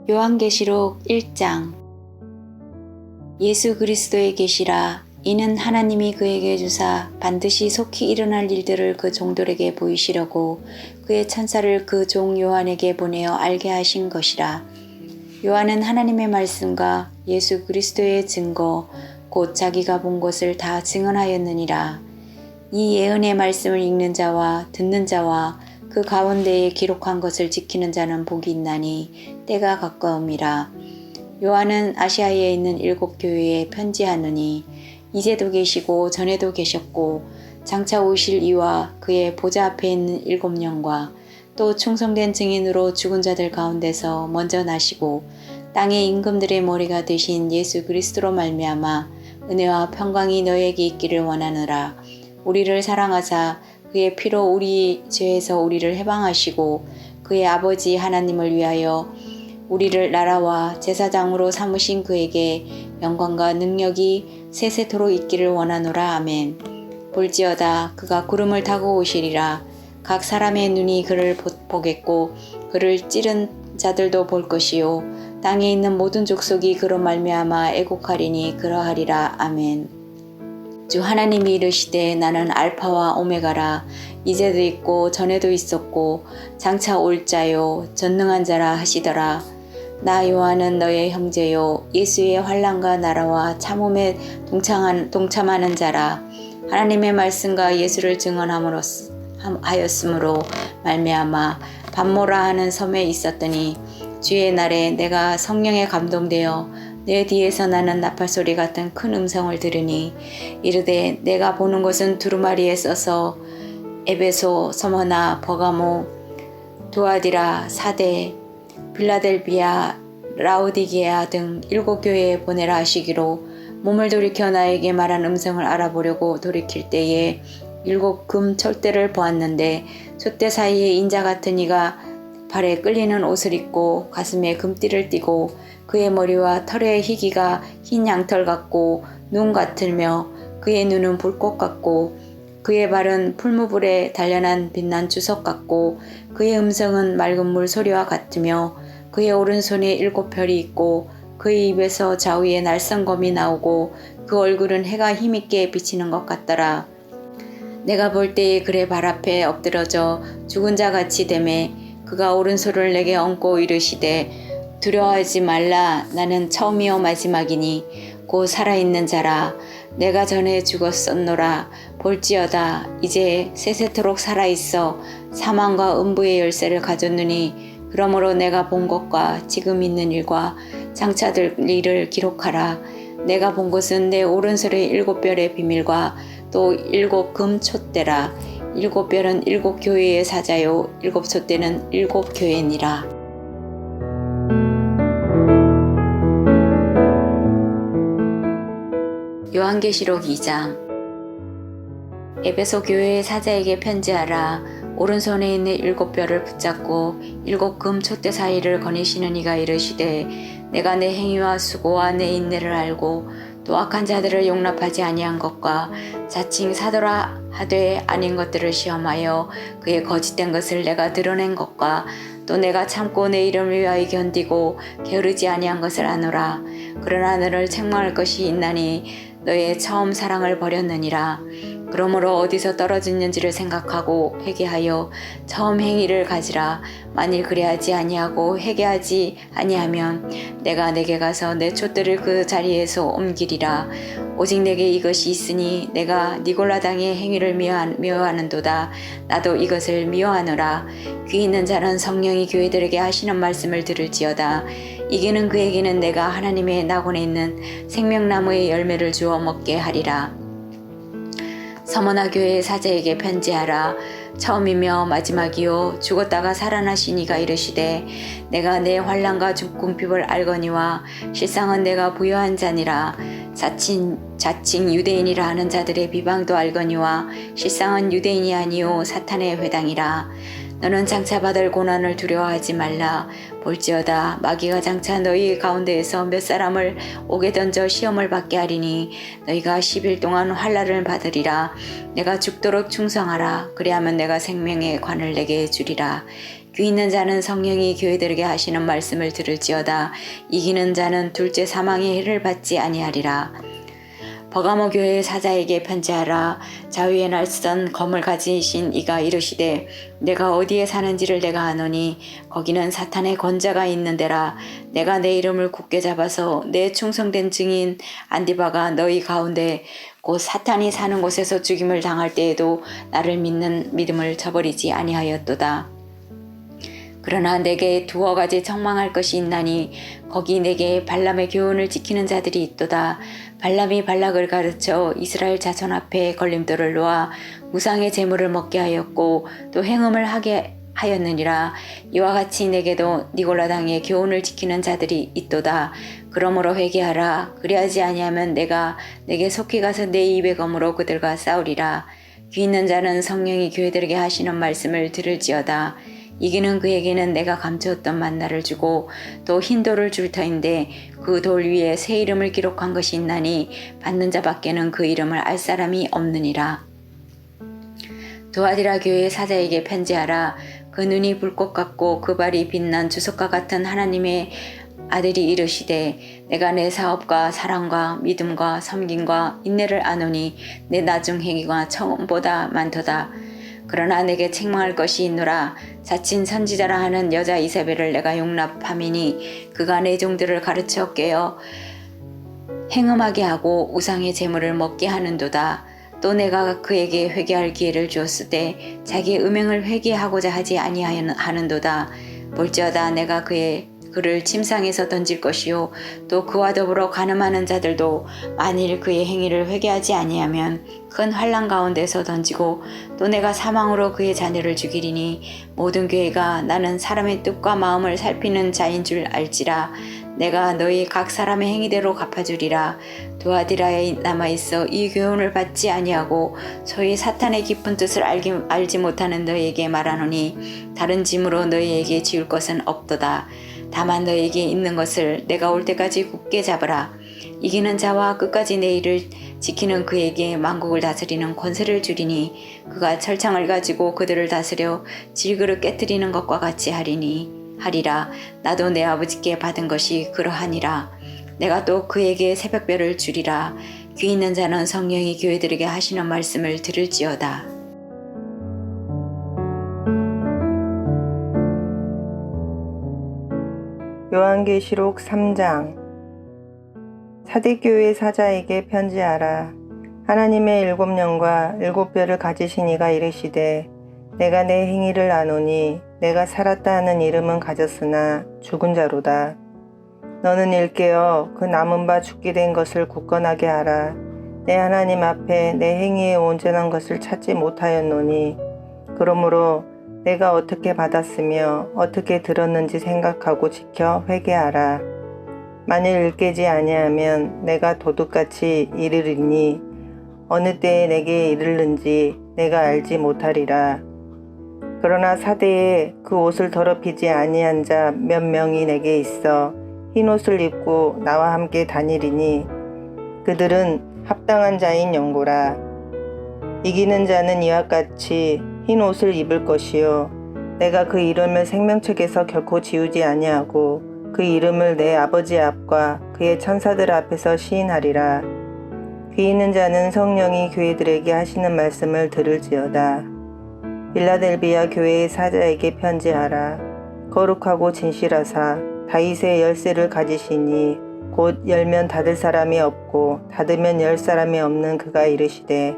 요한계시록 1장. 예수 그리스도의 계시라. 이는 하나님이 그에게 주사 반드시 속히 일어날 일들을 그 종들에게 보이시려고 그의 천사를 그 종 요한에게 보내어 알게 하신 것이라. 요한은 하나님의 말씀과 예수 그리스도의 증거 곧 자기가 본 것을 다 증언하였느니라. 이 예언의 말씀을 읽는 자와 듣는 자와 그 가운데에 기록한 것을 지키는 자는 복이 있나니 때가 가까움이라. 요한은 아시아에 있는 7교회에 편지하느니 이제도 계시고 전에도 계셨고 장차 오실 이와 그의 보좌 앞에 있는 7영과 또 충성된 증인으로 죽은 자들 가운데서 먼저 나시고 땅의 임금들의 머리가 되신 예수 그리스도로 말미암아 은혜와 평강이 너에게 있기를 원하노라. 우리를 사랑하사 그의 피로 우리 죄에서 우리를 해방하시고 그의 아버지 하나님을 위하여 우리를 나라와 제사장으로 삼으신 그에게 영광과 능력이 세세토록 있기를 원하노라. 아멘. 볼지어다 그가 구름을 타고 오시리라. 각 사람의 눈이 그를 보겠고 그를 찌른 자들도 볼 것이요 땅에 있는 모든 족속이 그로 말미암아 애곡하리니 그러하리라. 아멘. 주 하나님이 이르시되 나는 알파와 오메가라. 이제도 있고 전에도 있었고 장차 올 자요 전능한 자라 하시더라. 나 요한은 너의 형제요 예수의 환난과 나라와 참음에 동참하는 자라. 하나님의 말씀과 예수를 증언하였으므로 말미암아 밤모라 하는 섬에 있었더니 주의 날에 내가 성령에 감동되어 내 뒤에서 나는 나팔소리 같은 큰 음성을 들으니 이르되 내가 보는 것은 두루마리에 써서 에베소, 서머나, 버가모, 두아디라, 사데, 빌라델비아, 라오디게아 등 7교회에 보내라 하시기로 몸을 돌이켜 나에게 말한 음성을 알아보려고 돌이킬 때에 7 금 촛대를 보았는데 촛대 사이에 인자 같은 이가 발에 끌리는 옷을 입고 가슴에 금띠를 띠고 그의 머리와 털의 희기가 흰 양털 같고 눈 같으며 그의 눈은 불꽃 같고 그의 발은 풀무불에 단련한 빛난 주석 같고 그의 음성은 맑은 물 소리와 같으며 그의 오른손에 7별이 있고 그의 입에서 좌우에 날성검이 나오고 그 얼굴은 해가 힘있게 비치는 것 같더라. 내가 볼 때에 그의 발 앞에 엎드러져 죽은 자 같이 되매 그가 오른손을 내게 얹고 이르시되 두려워하지 말라. 나는 처음이요 마지막이니 곧 살아있는 자라. 내가 전에 죽었었노라. 볼지어다 이제 세세토록 살아있어 사망과 음부의 열쇠를 가졌느니 그러므로 내가 본 것과 지금 있는 일과 장차 될 일을 기록하라. 내가 본 것은 내 오른손의 7별의 비밀과 또 7 금 촛대라. 7별은 7교회의 사자요 7 촛대는 7교회니라. 요한계시록 2장. 에베소 교회의 사자에게 편지하라. 오른손에 있는 7별을 붙잡고 7 금 촛대 사이를 거니시는 이가 이르시되 내가 내 행위와 수고와 내 인내를 알고 또 악한 자들을 용납하지 아니한 것과 자칭 사도라 하되 아닌 것들을 시험하여 그의 거짓된 것을 내가 드러낸 것과 또 내가 참고 내 이름을 위하여 견디고 게으르지 아니한 것을 아노라. 그러나 너를 책망할 것이 있나니 너의 처음 사랑을 버렸느니라. 그러므로 어디서 떨어졌는지를 생각하고 회개하여 처음 행위를 가지라. 만일 그래하지 아니하고 회개하지 아니하면 내가 내게 가서 내 촛대를 그 자리에서 옮기리라. 오직 내게 이것이 있으니 내가 니골라당의 행위를 미워하는도다. 나도 이것을 미워하노라. 귀 있는 자는 성령이 교회들에게 하시는 말씀을 들을지어다. 이기는 그에게는 내가 하나님의 낙원에 있는 생명나무의 열매를 주어 먹게 하리라. 서머나 교회의 사자에게 편지하라. 처음이며 마지막이요 죽었다가 살아나신 이가 이르시되 내가 내 환난과 죽음핍을 알거니와 실상은 내가 부요한 자니라. 자칭 유대인이라 하는 자들의 비방도 알거니와 실상은 유대인이 아니요 사탄의 회당이라. 너는 장차 받을 고난을 두려워하지 말라. 볼지어다 마귀가 장차 너희 가운데에서 몇 사람을 옥에 던져 시험을 받게 하리니 너희가 10일 동안 환난을 받으리라. 내가 죽도록 충성하라. 그리하면 내가 생명의 관을 내게 주리라. 귀 있는 자는 성령이 교회들에게 하시는 말씀을 들을지어다. 이기는 자는 둘째 사망의 해를 받지 아니하리라. 버가모 교회의 사자에게 편지하라. 자위에 날선 검을 가지신 이가 이르시되 내가 어디에 사는지를 내가 아노니 거기는 사탄의 권자가 있는 데라. 내가 내 이름을 굳게 잡아서 내 충성된 증인 안디바가 너희 가운데 곧 사탄이 사는 곳에서 죽임을 당할 때에도 나를 믿는 믿음을 저버리지 아니하였도다. 그러나 내게 두어 가지 청망할 것이 있나니 거기 내게 발람의 교훈을 지키는 자들이 있도다. 발람이 발락을 가르쳐 이스라엘 자손 앞에 걸림돌을 놓아 우상의 제물을 먹게 하였고 또 행음을 하게 하였느니라. 이와 같이 내게도 니골라당의 교훈을 지키는 자들이 있도다. 그러므로 회개하라. 그리하지 아니하면 내가 내게 속히 가서 내 입의 검으로 그들과 싸우리라. 귀 있는 자는 성령이 교회들에게 하시는 말씀을 들을지어다. 이기는 그에게는 내가 감추었던 만나를 주고 또 흰 돌을 줄 터인데 그 돌 위에 새 이름을 기록한 것이 있나니 받는 자밖에는 그 이름을 알 사람이 없느니라. 두아디라 교회의 사자에게 편지하라. 그 눈이 불꽃 같고 그 발이 빛난 주석과 같은 하나님의 아들이 이르시되 내가 내 사업과 사랑과 믿음과 섬김과 인내를 아노니 내 나중 행위가 처음보다 많도다. 그러나 내게 책망할 것이 있노라. 자칭 선지자라 하는 여자 이세벨을 내가 용납함이니 그가 내 종들을 가르쳐 깨어 행음하게 하고 우상의 제물을 먹게 하는도다. 또 내가 그에게 회개할 기회를 주었을 때 자기의 음행을 회개하고자 하지 아니하는도다. 볼지어다 내가 그를 침상에서 던질 것이요 또 그와 더불어 간음하는 자들도 만일 그의 행위를 회개하지 아니하면 큰 환난 가운데서 던지고 또 내가 사망으로 그의 자녀를 죽이리니 모든 교회가 나는 사람의 뜻과 마음을 살피는 자인 줄 알지라. 내가 너희 각 사람의 행위대로 갚아주리라. 두아디라에 남아있어 이 교훈을 받지 아니하고 소위 사탄의 깊은 뜻을 알지 못하는 너희에게 말하노니 다른 짐으로 너희에게 지울 것은 없도다. 다만 너희에게 있는 것을 내가 올 때까지 굳게 잡으라. 이기는 자와 끝까지 내 일을 지키는 그에게 만국을 다스리는 권세를 주리니 그가 철창을 가지고 그들을 다스려 질그릇 깨뜨리는 것과 같이 하리라. 나도 내 아버지께 받은 것이 그러하니라. 내가 또 그에게 새벽별을 주리라. 귀 있는 자는 성령이 교회들에게 하시는 말씀을 들을지어다. 요한계시록 3장. 사대교회 사자에게 편지하라. 하나님의 7영과 7뼈를 가지신 이가 이르시되 내가 내 행위를 아노니 내가 살았다 하는 이름은 가졌으나 죽은 자로다. 너는 일깨어 그 남은 바 죽게 된 것을 굳건하게 하라. 내 하나님 앞에 내 행위의 온전한 것을 찾지 못하였노니 그러므로 내가 어떻게 받았으며 어떻게 들었는지 생각하고 지켜 회개하라. 만일 일깨지 아니하면 내가 도둑같이 이르리니 어느 때에 내게 이르는지 내가 알지 못하리라. 그러나 사대에 그 옷을 더럽히지 아니한 자 몇 명이 내게 있어 흰 옷을 입고 나와 함께 다니리니 그들은 합당한 자인 연고라. 이기는 자는 이와 같이 흰 옷을 입을 것이요 내가 그 이름을 생명책에서 결코 지우지 아니하고 그 이름을 내 아버지 앞과 그의 천사들 앞에서 시인하리라. 귀 있는 자는 성령이 교회들에게 하시는 말씀을 들을지어다. 빌라델비아 교회의 사자에게 편지하라. 거룩하고 진실하사 다윗의 열쇠를 가지시니 곧 열면 닫을 사람이 없고 닫으면 열 사람이 없는 그가 이르시되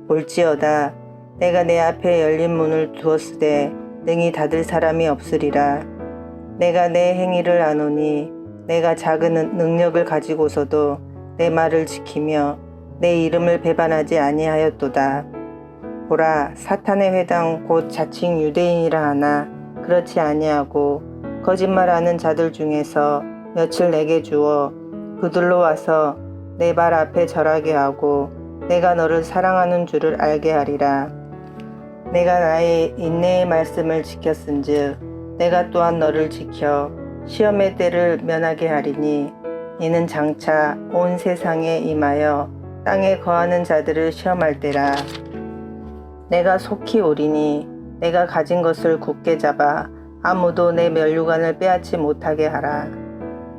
볼지어다 내가 내 앞에 열린 문을 두었으되 능히 닫을 사람이 없으리라. 내가 내 행위를 아노니 내가 작은 능력을 가지고서도 내 말을 지키며 내 이름을 배반하지 아니하였도다. 보라 사탄의 회당 곧 자칭 유대인이라 하나 그렇지 아니하고 거짓말하는 자들 중에서 며칠 내게 주어 그들로 와서 내 발 앞에 절하게 하고 내가 너를 사랑하는 줄을 알게 하리라. 내가 나의 인내의 말씀을 지켰은즉 내가 또한 너를 지켜 시험의 때를 면하게 하리니 이는 장차 온 세상에 임하여 땅에 거하는 자들을 시험할 때라. 내가 속히 오리니 내가 가진 것을 굳게 잡아 아무도 내 면류관을 빼앗지 못하게 하라.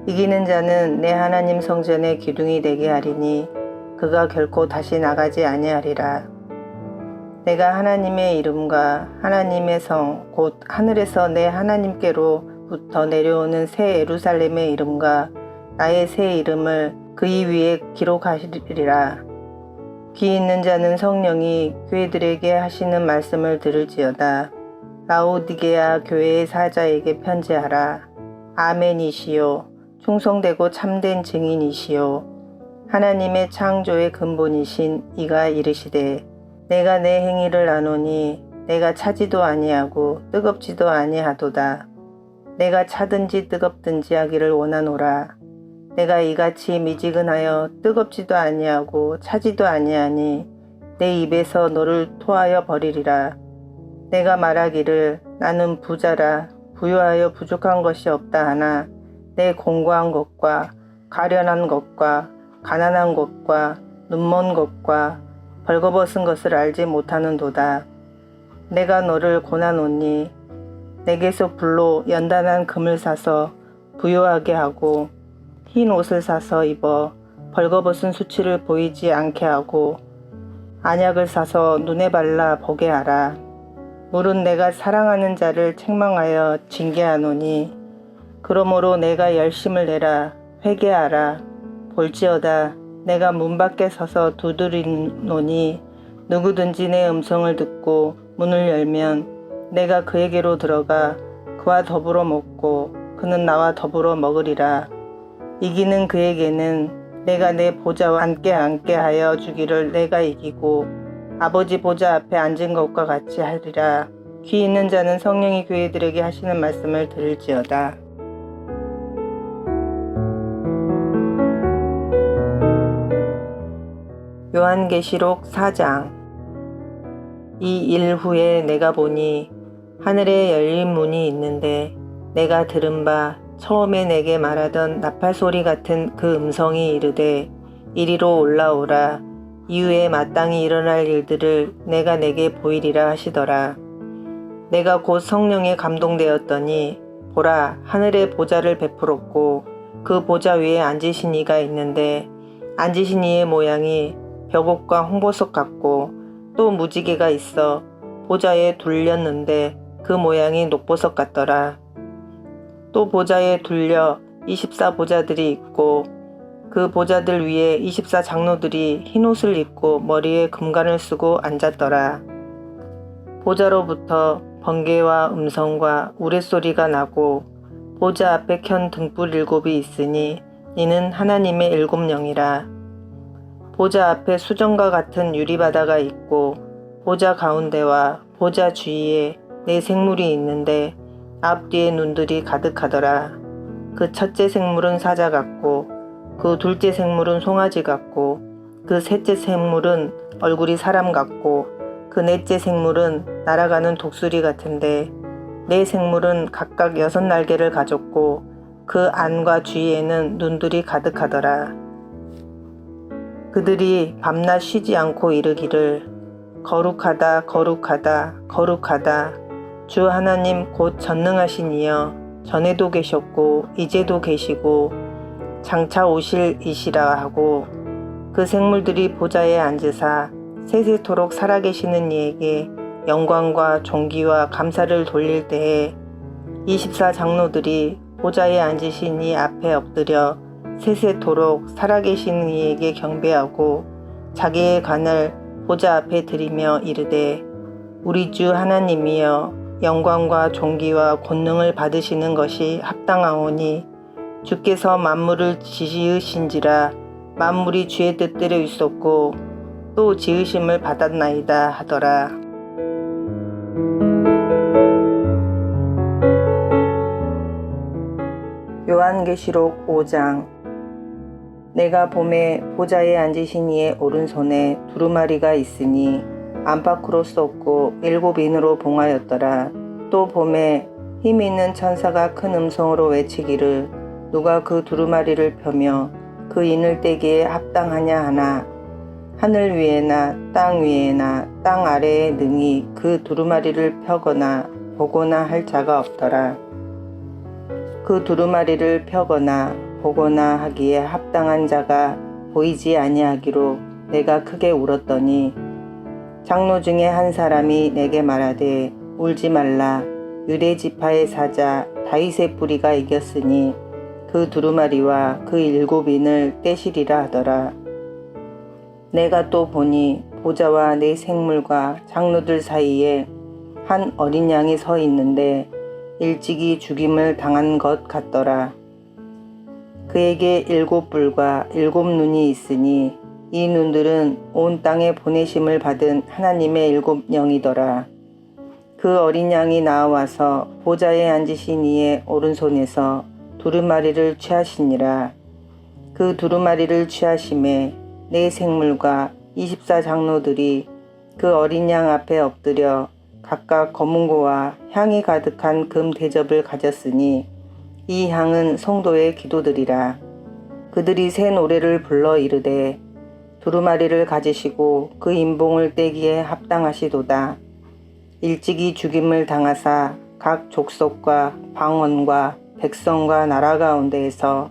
이기는 자는 내 하나님 성전의 기둥이 되게 하리니 그가 결코 다시 나가지 아니하리라. 내가 하나님의 이름과 하나님의 성 곧 하늘에서 내 하나님께로부터 내려오는 새 예루살렘의 이름과 나의 새 이름을 그이 위에 기록하시리라. 귀 있는 자는 성령이 교회들에게 하시는 말씀을 들을지어다. 라오디게아 교회의 사자에게 편지하라. 아멘이시요 충성되고 참된 증인이시요 하나님의 창조의 근본이신 이가 이르시되 내가 내 행위를 아노니 내가 차지도 아니하고 뜨겁지도 아니하도다. 내가 차든지 뜨겁든지 하기를 원하노라. 내가 이같이 미지근하여 뜨겁지도 아니하고 차지도 아니하니 내 입에서 너를 토하여 버리리라. 내가 말하기를 나는 부자라 부유하여 부족한 것이 없다 하나 내 공고한 것과 가련한 것과 가난한 것과 눈먼 것과 벌거벗은 것을 알지 못하는도다. 내가 너를 고나노니 내게서 불로 연단한 금을 사서 부요하게 하고 흰 옷을 사서 입어 벌거벗은 수치를 보이지 않게 하고 안약을 사서 눈에 발라 보게 하라. 물은 내가 사랑하는 자를 책망하여 징계하노니 그러므로 내가 열심을 내라 회개하라. 볼지어다 내가 문 밖에 서서 두드리노니 누구든지 내 음성을 듣고 문을 열면 내가 그에게로 들어가 그와 더불어 먹고 그는 나와 더불어 먹으리라. 이기는 그에게는 내가 내 보좌와 함께 앉게 하여 주기를 내가 이기고 아버지 보좌 앞에 앉은 것과 같이 하리라. 귀 있는 자는 성령이 교회들에게 하시는 말씀을 들을지어다. 요한계시록 4장. 이 일 후에 내가 보니 하늘에 열린 문이 있는데 내가 들은 바 처음에 내게 말하던 나팔 소리 같은 그 음성이 이르되 이리로 올라오라. 이후에 마땅히 일어날 일들을 내가 내게 보이리라 하시더라. 내가 곧 성령에 감동되었더니 보라 하늘에 보좌를 베풀었고 그 보좌 위에 앉으신 이가 있는데 앉으신 이의 모양이 벽옷과 홍보석 같고 또 무지개가 있어 보좌에 둘렸는데 그 모양이 녹보석 같더라. 또 보좌에 둘려 24보좌들이 있고 그 보좌들 위에 24장로들이 흰옷을 입고 머리에 금관을 쓰고 앉았더라. 보좌로부터 번개와 음성과 우레소리가 나고 보좌 앞에 켠 등불 7이 있으니 이는 하나님의 7영이라. 보좌 앞에 수정과 같은 유리바다가 있고 보좌 가운데와 보좌 주위에 4 생물이 있는데 앞뒤에 눈들이 가득하더라. 그 첫째 생물은 사자 같고 그 둘째 생물은 송아지 같고 그 셋째 생물은 얼굴이 사람 같고 그 넷째 생물은 날아가는 독수리 같은데 4 생물은 각각 6날개를 가졌고 그 안과 주위에는 눈들이 가득하더라. 그들이 밤낮 쉬지 않고 이르기를 거룩하다 거룩하다 거룩하다 주 하나님 곧 전능하신 이여 전에도 계셨고 이제도 계시고 장차 오실 이시라 하고 그 생물들이 보좌에 앉으사 세세토록 살아계시는 이에게 영광과 존귀와 감사를 돌릴 때에 24장로들이 보좌에 앉으신 이 앞에 엎드려 세세토록 살아계신 이에게 경배하고 자기의 관을 보좌 앞에 드리며 이르되 우리 주 하나님이여 영광과 존귀와 권능을 받으시는 것이 합당하오니 주께서 만물을 지으신지라 만물이 주의 뜻대로 있었고 또 지으심을 받았나이다 하더라. 요한계시록 5장. 내가 봄에 보좌에 앉으신 이의 오른손에 두루마리가 있으니 안팎으로 쏟고 7인으로 봉하였더라. 또 봄에 힘 있는 천사가 큰 음성으로 외치기를 누가 그 두루마리를 펴며 그 인을 떼기에 합당하냐 하나 하늘 위에나 땅 위에나 땅 아래에 능히 그 두루마리를 펴거나 보거나 할 자가 없더라. 그 두루마리를 펴거나 보거나 하기에 합당한 자가 보이지 아니하기로 내가 크게 울었더니 장로 중에 한 사람이 내게 말하되 울지 말라. 유대 지파의 사자 다윗의 뿌리가 이겼으니 그 두루마리와 그 7인을 떼시리라 하더라. 내가 또 보니 보좌와 내 생물과 장로들 사이에 한 어린 양이 서 있는데 일찍이 죽임을 당한 것 같더라. 그에게 7뿔과 7눈이 있으니 이 눈들은 온 땅에 보내심을 받은 하나님의 7영이더라. 그 어린 양이 나와서 보좌에 앉으신 이의 오른손에서 두루마리를 취하시니라. 그 두루마리를 취하심에 내 생물과 24장로들이 그 어린 양 앞에 엎드려 각각 검은고와 향이 가득한 금 대접을 가졌으니 이 향은 성도의 기도들이라. 그들이 새 노래를 불러 이르되 두루마리를 가지시고 그 인봉을 떼기에 합당하시도다. 일찍이 죽임을 당하사 각 족속과 방언과 백성과 나라 가운데에서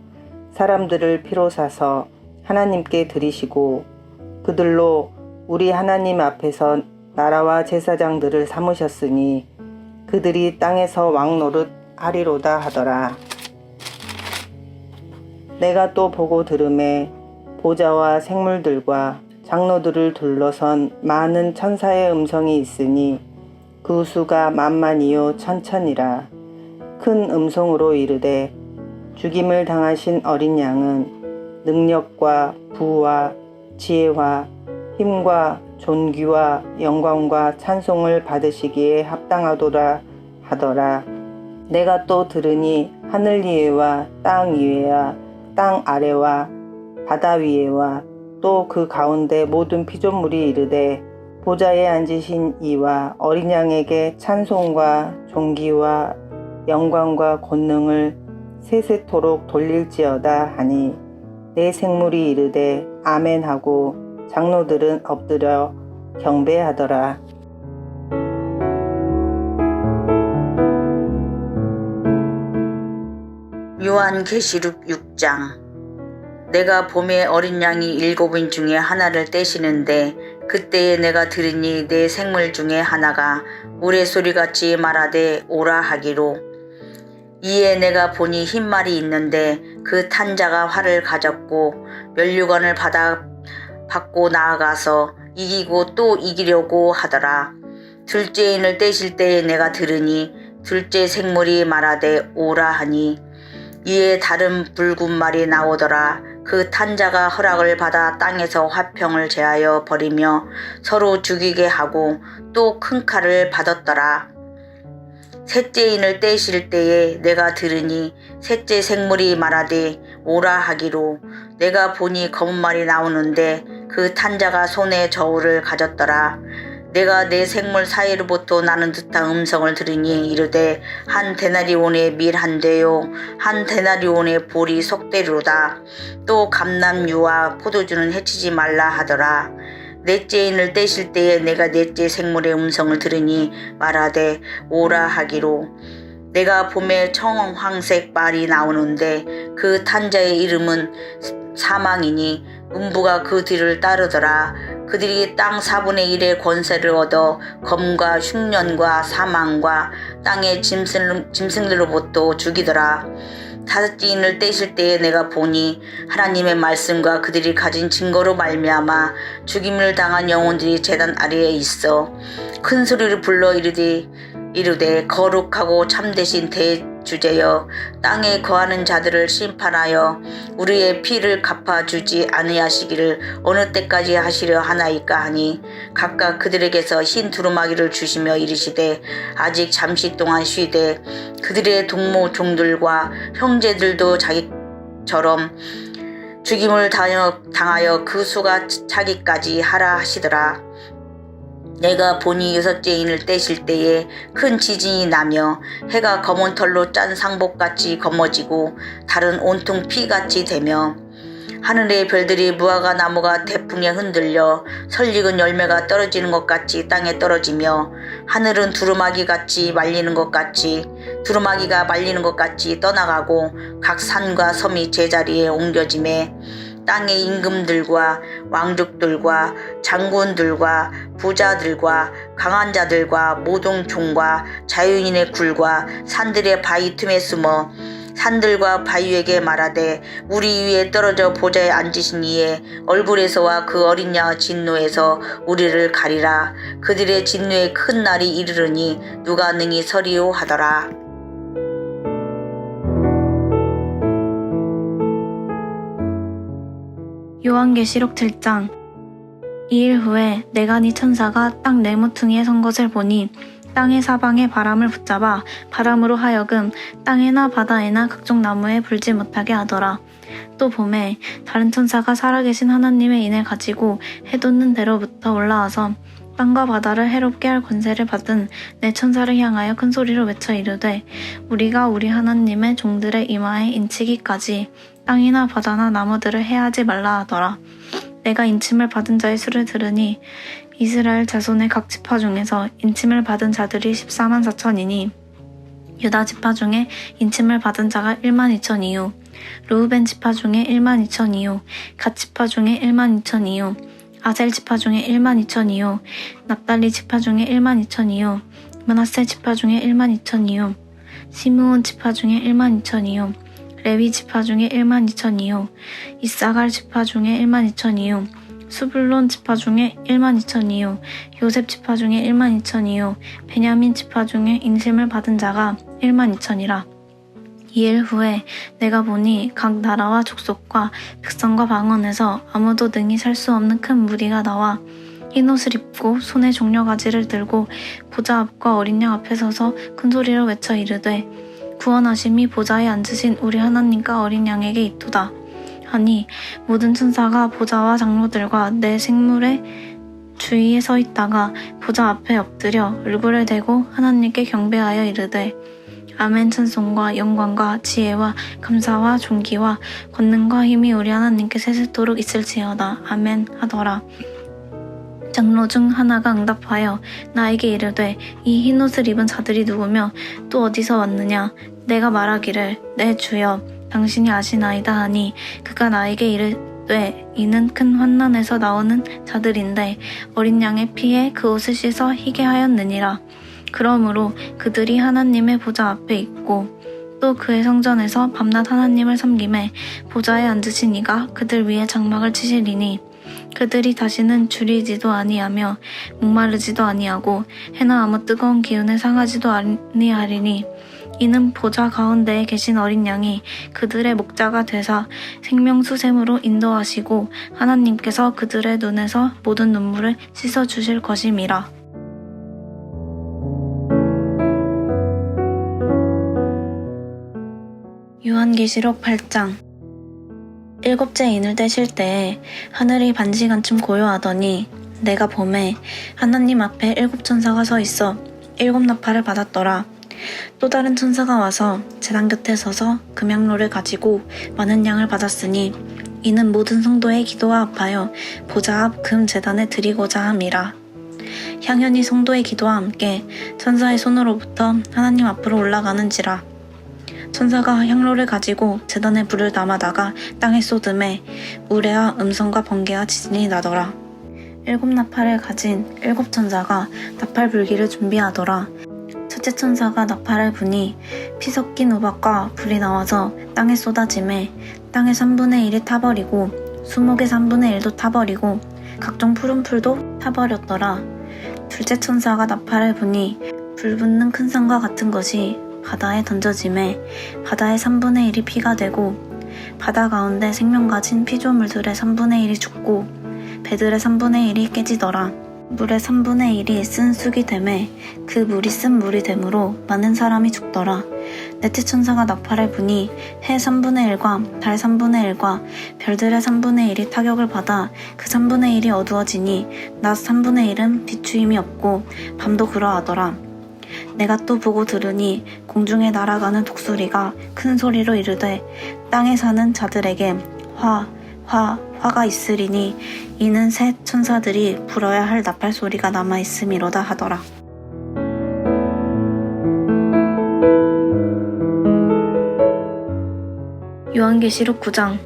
사람들을 피로 사서 하나님께 드리시고 그들로 우리 하나님 앞에서 나라와 제사장들을 삼으셨으니 그들이 땅에서 왕 노릇 하리로다 하더라. 내가 또 보고 들음에 보좌와 생물들과 장로들을 둘러선 많은 천사의 음성이 있으니 그 수가 만만이요 천천이라. 큰 음성으로 이르되 죽임을 당하신 어린 양은 능력과 부와 지혜와 힘과 존귀와 영광과 찬송을 받으시기에 합당하도다 하더라. 내가 또 들으니 하늘 위에와 땅 위에와 땅 아래와 바다 위에와 또 그 가운데 모든 피조물이 이르되 보좌에 앉으신 이와 어린 양에게 찬송과 존귀와 영광과 권능을 세세토록 돌릴지어다 하니 내 생물이 이르되 아멘 하고 장로들은 엎드려 경배하더라. 요한계시록 6장. 내가 봄에 어린 양이 7인 중에 하나를 떼시는데 그때에 내가 들으니 내 생물 중에 하나가 우레소리같이 말하되 오라 하기로. 이에 내가 보니 흰말이 있는데 그 탄 자가 활을 가졌고 면류관을 받고 나아가서 이기고 또 이기려고 하더라. 둘째 인을 떼실 때에 내가 들으니 둘째 생물이 말하되 오라 하니 이에 다른 붉은 말이 나오더라. 그 탄자가 허락을 받아 땅에서 화평을 제하여 버리며 서로 죽이게 하고 또 큰 칼을 받았더라. 셋째 인을 떼실 때에 내가 들으니 셋째 생물이 말하되 오라 하기로. 내가 보니 검은 말이 나오는데 그 탄자가 손에 저울을 가졌더라. 내가 내 생물 사이로부터 나는 듯한 음성을 들으니 이르되 한 데나리온의 밀 한 대요 한 데나리온의 볼이 속되리로다. 또 감람유와 포도주는 해치지 말라 하더라. 넷째 인을 떼실 때에 내가 넷째 생물의 음성을 들으니 말하되 오라 하기로. 내가 봄에 청황색 말이 나오는데 그 탄자의 이름은 사망이니 음부가 그 뒤를 따르더라. 그들이 땅 4분의 1의 권세를 얻어 검과 흉년과 사망과 땅의 짐승들로부터 죽이더라. 다섯째 인을 떼실 때에 내가 보니 하나님의 말씀과 그들이 가진 증거로 말미암아 죽임을 당한 영혼들이 제단 아래에 있어 큰 소리를 불러 이르되 거룩하고 참되신 대주제여 땅에 거하는 자들을 심판하여 우리의 피를 갚아주지 아니하시기를 어느 때까지 하시려 하나이까 하니 각각 그들에게서 흰 두루마기를 주시며 이르시되 아직 잠시 동안 쉬되 그들의 동무 종들과 형제들도 자기처럼 죽임을 당하여 그 수가 차기까지 하라 하시더라. 내가 보니 여섯째 인을 떼실 때에 큰 지진이 나며 해가 검은 털로 짠 상복같이 검어지고 달은 온통 피같이 되며 하늘의 별들이 무화과 나무가 태풍에 흔들려 설익은 열매가 떨어지는 것 같이 땅에 떨어지며 하늘은 두루마기가 말리는 것 같이 떠나가고 각 산과 섬이 제자리에 옮겨짐에 땅의 임금들과 왕족들과 장군들과 부자들과 강한 자들과 모든 종과 자유인의 굴과 산들의 바위 틈에 숨어 산들과 바위에게 말하되 우리 위에 떨어져 보좌에 앉으신 이의 얼굴에서와 그 어린 양 진노에서 우리를 가리라. 그들의 진노의 큰 날이 이르르니 누가 능히 서리요 하더라. 요한계시록 7장. 2일 후에 내가 네 천사가 땅 네모퉁이에 선 것을 보니 땅의 사방에 바람을 붙잡아 바람으로 하여금 땅에나 바다에나 각종 나무에 불지 못하게 하더라. 또 봄에 다른 천사가 살아계신 하나님의 인을 가지고 해 돋는 데로부터 올라와서 땅과 바다를 해롭게 할 권세를 받은 내 천사를 향하여 큰 소리로 외쳐 이르되 우리가 우리 하나님의 종들의 이마에 인치기까지 땅이나 바다나 나무들을 해하지 말라 하더라. 내가 인침을 받은 자의 수를 들으니 이스라엘 자손의 각 지파 중에서 인침을 받은 자들이 14만 4천이니 유다 지파 중에 인침을 받은 자가 1만 2천이요 르우벤 지파 중에 1만 2천이요 갓 지파 중에 1만 2천이요 아셀 지파 중에 1만 2천이요 납달리 지파 중에 1만 2천이요 므낫세 지파 중에 1만 2천이요 시므온 지파 중에 1만 2천이요 레위 지파 중에 1만 2천이요 이사갈 지파 중에 1만 2천이요 수불론 지파 중에 1만 2천이요 요셉 지파 중에 1만 2천이요 베냐민 지파 중에 인심을 받은 자가 1만 2천이라. 2일 후에 내가 보니 각 나라와 족속과 백성과 방언에서 아무도 능히 살 수 없는 큰 무리가 나와 흰 옷을 입고 손에 종려가지를 들고 보좌 앞과 어린 양 앞에 서서 큰 소리로 외쳐 이르되 구원하심이 보좌에 앉으신 우리 하나님과 어린 양에게 있도다. 하니 모든 천사가 보좌와 장로들과 내 생물의 주위에 서 있다가 보좌 앞에 엎드려 얼굴을 대고 하나님께 경배하여 이르되 아멘. 찬송과 영광과 지혜와 감사와 존귀와 권능과 힘이 우리 하나님께 세세토록 있을지어다. 아멘 하더라. 장로 중 하나가 응답하여 나에게 이르되 이 흰옷을 입은 자들이 누구며 또 어디서 왔느냐. 내가 말하기를 내 주여 당신이 아시나이다 하니 그가 나에게 이르되 이는 큰 환난에서 나오는 자들인데 어린 양의 피에 그 옷을 씻어 희게 하였느니라. 그러므로 그들이 하나님의 보좌 앞에 있고 또 그의 성전에서 밤낮 하나님을 섬김에 보좌에 앉으신 이가 그들 위에 장막을 치시리니 그들이 다시는 줄이지도 아니하며 목마르지도 아니하고 해나 아무 뜨거운 기운에 상하지도 아니하리니 이는 보좌 가운데에 계신 어린 양이 그들의 목자가 되사 생명수샘으로 인도하시고 하나님께서 그들의 눈에서 모든 눈물을 씻어주실 것임이라. 요한계시록 8장. 일곱째 인을 떼실 때에 하늘이 반시간쯤 고요하더니 내가 봄에 하나님 앞에 7천사가 서 있어 7나팔을 받았더라. 또 다른 천사가 와서 제단 곁에 서서 금향로를 가지고 많은 양을 받았으니 이는 모든 성도의 기도와 합하여 보좌 앞 금 제단에 드리고자 함이라. 향연이 성도의 기도와 함께 천사의 손으로부터 하나님 앞으로 올라가는지라. 천사가 향로를 가지고 제단에 불을 담아다가 땅에 쏟음에 우레와 음성과 번개와 지진이 나더라. 7나팔을 가진 7천사가 나팔 불기를 준비하더라. 첫째 천사가 나팔을 부니 피 섞인 우박과 불이 나와서 땅에 쏟아짐에 땅의 3분의 1이 타버리고 수목의 3분의 1도 타버리고 각종 푸른 풀도 타버렸더라. 둘째 천사가 나팔을 부니 불 붙는 큰 산과 같은 것이 바다에 던져짐에 바다의 3분의 1이 피가 되고 바다 가운데 생명 가진 피조물들의 3분의 1이 죽고 배들의 3분의 1이 깨지더라. 물의 3분의 1이 쓴 쑥이 되매 그 물이 쓴 물이 되므로 많은 사람이 죽더라. 넷째 천사가 나팔을 부니 해 3분의 1과 달 3분의 1과 별들의 3분의 1이 타격을 받아 그 3분의 1이 어두워지니 낮 3분의 1은 비추임이 없고 밤도 그러하더라. 내가 또 보고 들으니 공중에 날아가는 독수리가 큰 소리로 이르되 땅에 사는 자들에게 화가 있으리니 이는 새 천사들이 불어야 할 나팔 소리가 남아 있음이로다 하더라. 요한계시록 9장.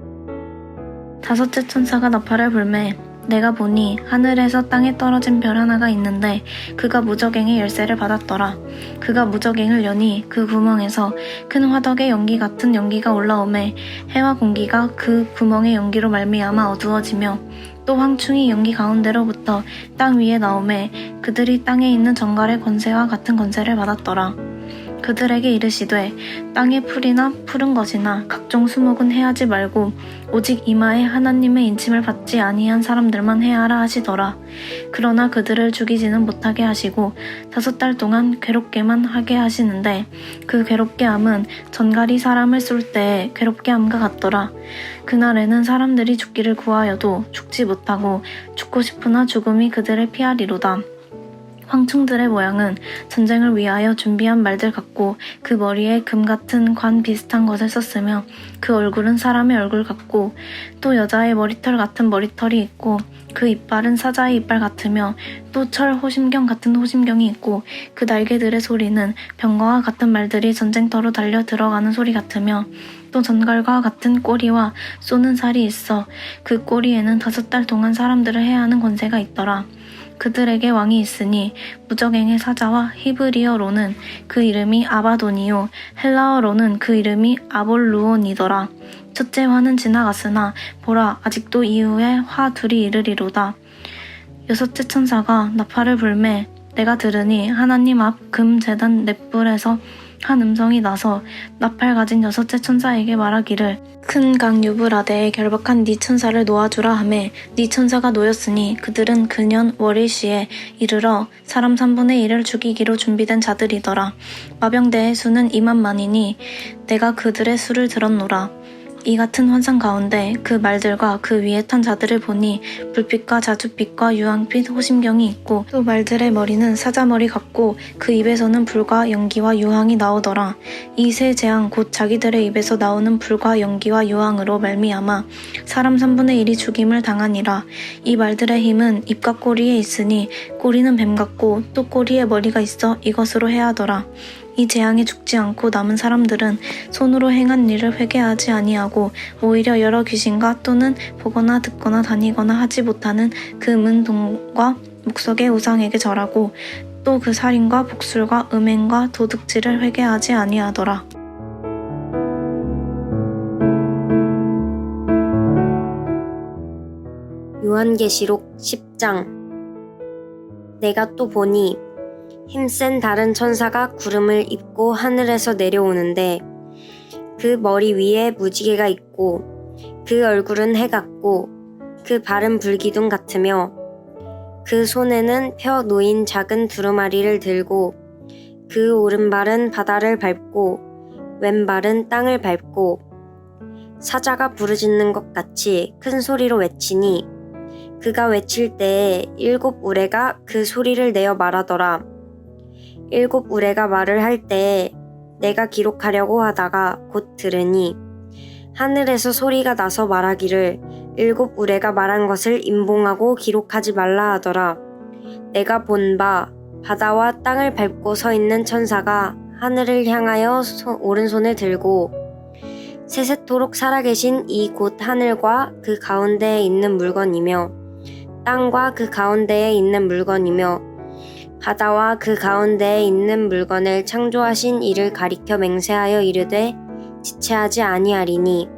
다섯째 천사가 나팔을 불매 내가 보니 하늘에서 땅에 떨어진 별 하나가 있는데 그가 무저갱의 열쇠를 받았더라. 그가 무저갱을 여니 그 구멍에서 큰 화덕의 연기 같은 연기가 올라오매 해와 공기가 그 구멍의 연기로 말미암아 어두워지며 또 황충이 연기 가운데로부터 땅 위에 나오매 그들이 땅에 있는 정갈의 권세와 같은 권세를 받았더라. 그들에게 이르시되 땅의 풀이나 푸른 것이나 각종 수목은 해하지 말고 오직 이마에 하나님의 인침을 받지 아니한 사람들만 해하라 하시더라. 그러나 그들을 죽이지는 못하게 하시고 5달 동안 괴롭게만 하게 하시는데 그 괴롭게 함은 전갈이 사람을 쏠 때에 괴롭게 함과 같더라. 그날에는 사람들이 죽기를 구하여도 죽지 못하고 죽고 싶으나 죽음이 그들을 피하리로다. 황충들의 모양은 전쟁을 위하여 준비한 말들 같고 그 머리에 금 같은 관 비슷한 것을 썼으며 그 얼굴은 사람의 얼굴 같고 또 여자의 머리털 같은 머리털이 있고 그 이빨은 사자의 이빨 같으며 또 철 호심경 같은 호심경이 있고 그 날개들의 소리는 병거와 같은 말들이 전쟁터로 달려 들어가는 소리 같으며 또 전갈과 같은 꼬리와 쏘는 살이 있어 그 꼬리에는 5달 동안 사람들을 해야 하는 권세가 있더라. 그들에게 왕이 있으니 무저갱의 사자와 히브리어로는 그 이름이 아바돈이요 헬라어로는 그 이름이 아볼루온이더라. 첫째 화는 지나갔으나 보라 아직도 이후에 화 둘이 이르리로다. 여섯째 천사가 나팔을 불매 내가 들으니 하나님 앞 금 제단 넷불에서 한 음성이 나서 나팔 가진 여섯째 천사에게 말하기를 큰 강 유브라데에 결박한 네 천사를 놓아주라 하매 네 천사가 놓였으니 그들은 그년 월일시에 이르러 사람 3분의 1을 죽이기로 준비된 자들이더라. 마병대의 수는 2만만이니 내가 그들의 수를 들었노라. 이 같은 환상 가운데 그 말들과 그 위에 탄 자들을 보니 불빛과 자줏빛과 유황빛 호심경이 있고 또 말들의 머리는 사자머리 같고 그 입에서는 불과 연기와 유황이 나오더라. 이 세 재앙 곧 자기들의 입에서 나오는 불과 연기와 유황으로 말미암아 사람 3분의 1이 죽임을 당하니라. 이 말들의 힘은 입과 꼬리에 있으니 꼬리는 뱀 같고 또 꼬리에 머리가 있어 이것으로 해하더라. 이 재앙에 죽지 않고 남은 사람들은 손으로 행한 일을 회개하지 아니하고 오히려 여러 귀신과 또는 보거나 듣거나 다니거나 하지 못하는 그 문동과 목석의 우상에게 절하고 또 그 살인과 복술과 음행과 도둑질을 회개하지 아니하더라. 요한계시록 10장. 내가 또 보니 힘센 다른 천사가 구름을 입고 하늘에서 내려오는데 그 머리 위에 무지개가 있고 그 얼굴은 해 같고 그 발은 불기둥 같으며 그 손에는 펴 놓인 작은 두루마리를 들고 그 오른발은 바다를 밟고 왼발은 땅을 밟고 사자가 부르짖는 것 같이 큰 소리로 외치니 그가 외칠 때에 7 우레가 그 소리를 내어 말하더라. 7 우레가 말을 할 때에 내가 기록하려고 하다가 곧 들으니 하늘에서 소리가 나서 말하기를 7 우레가 말한 것을 임봉하고 기록하지 말라 하더라. 내가 본 바 바다와 땅을 밟고 서 있는 천사가 하늘을 향하여 오른손을 들고 세세토록 살아계신 이 곧 하늘과 그 가운데에 있는 물건이며 땅과 그 가운데에 있는 물건이며 바다와 그 가운데에 있는 물건을 창조하신 이를 가리켜 맹세하여 이르되 지체하지 아니하리니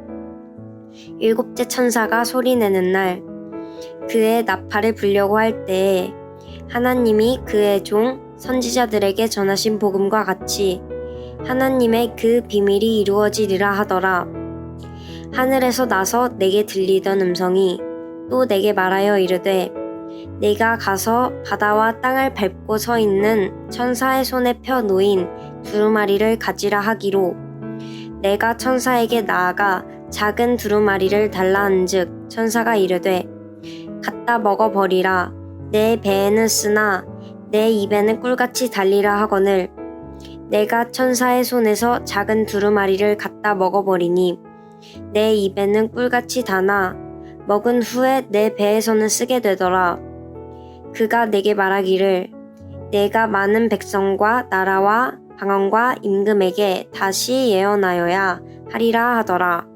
7째 천사가 소리내는 날 그의 나팔을 불려고 할 때에 하나님이 그의 종 선지자들에게 전하신 복음과 같이 하나님의 그 비밀이 이루어지리라 하더라. 하늘에서 나서 내게 들리던 음성이 또 내게 말하여 이르되 내가 가서 바다와 땅을 밟고 서 있는 천사의 손에 펴 놓인 두루마리를 가지라 하기로 내가 천사에게 나아가 작은 두루마리를 달라 한즉 천사가 이르되 갖다 먹어버리라. 내 배에는 쓰나 내 입에는 꿀같이 달리라 하거늘 내가 천사의 손에서 작은 두루마리를 갖다 먹어버리니 내 입에는 꿀같이 다나 먹은 후에 내 배에서는 쓰게 되더라. 그가 내게 말하기를 내가 많은 백성과 나라와 방언과 임금에게 다시 예언하여야 하리라 하더라.